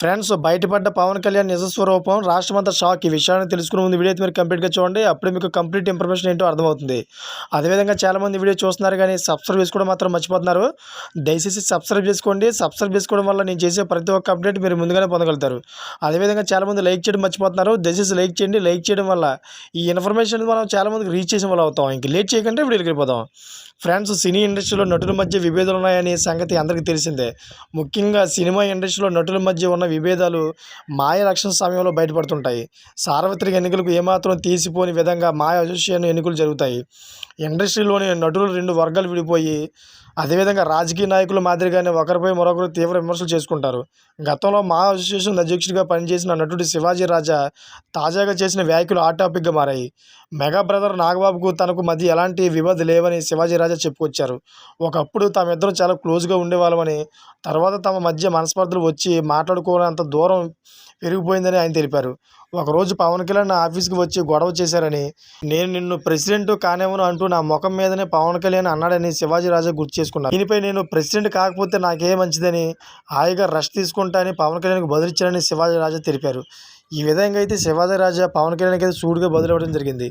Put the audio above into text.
Friends బయటపడ్డ పవన్ కళ్యాణ్ నిజ స్వరూపం రాష్ట్రమంతా షాక్. ఈ విషయాన్ని తెలుసుకునే ముందు వీడియో అయితే మీరు కంప్లీట్‌గా చూడండి. అప్పుడే మీకు కంప్లీట్ ఇన్ఫర్మేషన్ ఏంటో అర్థమవుతుంది. అదేవిధంగా చాలామంది వీడియో చూస్తున్నారు కానీ సబ్స్క్రైబ్ చేసుకోవడం మాత్రం మర్చిపోతున్నారు. దయచేసి సబ్స్క్రైబ్ చేసుకోండి. సబ్స్క్రైబ్ చేసుకోవడం వల్ల నేను చేసే ప్రతి ఒక్క అప్డేట్ మీరు ముందుగానే పొందగలుగుతారు. అదేవిధంగా చాలామంది లైక్ చేయడం మర్చిపోతున్నారు. దయచేసి లైక్ చేయండి. లైక్ చేయడం వల్ల ఈ ఇన్ఫర్మేషన్ మనం చాలామందికి రీచ్ చేసిన వాళ్ళు అవుతాం. ఇంక లేట్ చేయకుండా వీడియోకి వెళ్ళిపోదాం. ఫ్రెండ్స్, సినీ ఇండస్ట్రీలో నటుల మధ్య విభేదాలు ఉన్నాయనే సంగతి అందరికీ తెలిసిందే. ముఖ్యంగా సినిమా ఇండస్ట్రీలో నటుల మధ్య ఉన్న విభేదాలు మాయ ఎలక్షన్ సమయంలో బయటపడుతుంటాయి. సార్వత్రిక ఎన్నికలకు ఏమాత్రం తీసిపోని విధంగా మాయ అసోసియేషన్ ఎన్నికలు జరుగుతాయి. ఇండస్ట్రీలోని నటులు రెండు వర్గాలు విడిపోయి అదేవిధంగా రాజకీయ నాయకుల మాదిరిగానే ఒకరిపై మరొకరు తీవ్ర విమర్శలు చేసుకుంటారు. గతంలో మా అసోసియేషన్ అధ్యక్షుడిగా పనిచేసిన నటుడు శివాజీ రాజా తాజాగా చేసిన వ్యాఖ్యలు హాట్ టాపిక్గా మారాయి. మెగా బ్రదర్ నాగబాబుకు తనకు మధ్య ఎలాంటి వివాదం లేవని శివాజీ రాజా చెప్పుకొచ్చారు. ఒకప్పుడు తామిద్దరం చాలా క్లోజ్గా ఉండేవాళ్ళమని, తర్వాత తమ మధ్య మనస్పర్ధలు వచ్చి మాట్లాడుకోలేనంత దూరం పెరిగిపోయిందని ఆయన తెలిపారు. ఒకరోజు పవన్ కళ్యాణ్ నా ఆఫీస్కి వచ్చి గొడవ చేశారని, నేను నిన్ను ప్రెసిడెంట్ కానివ్వను అంటూ నా ముఖం మీదనే పవన్ కళ్యాణ్ అన్నాడని శివాజీ రాజా గుర్తు చేసుకున్నారు. దీనిపై నేను ప్రెసిడెంట్ కాకపోతే నాకే మంచిదని, హాయిగా రెస్ట్ తీసుకుంటా అని పవన్ కళ్యాణ్కి బదులిచ్చారని శివాజీ రాజా తెలిపారు. ఈ విధంగా అయితే శివాజీ రాజా పవన్ కళ్యాణ్కి అయితే సూటిగా బదులివ్వడం జరిగింది.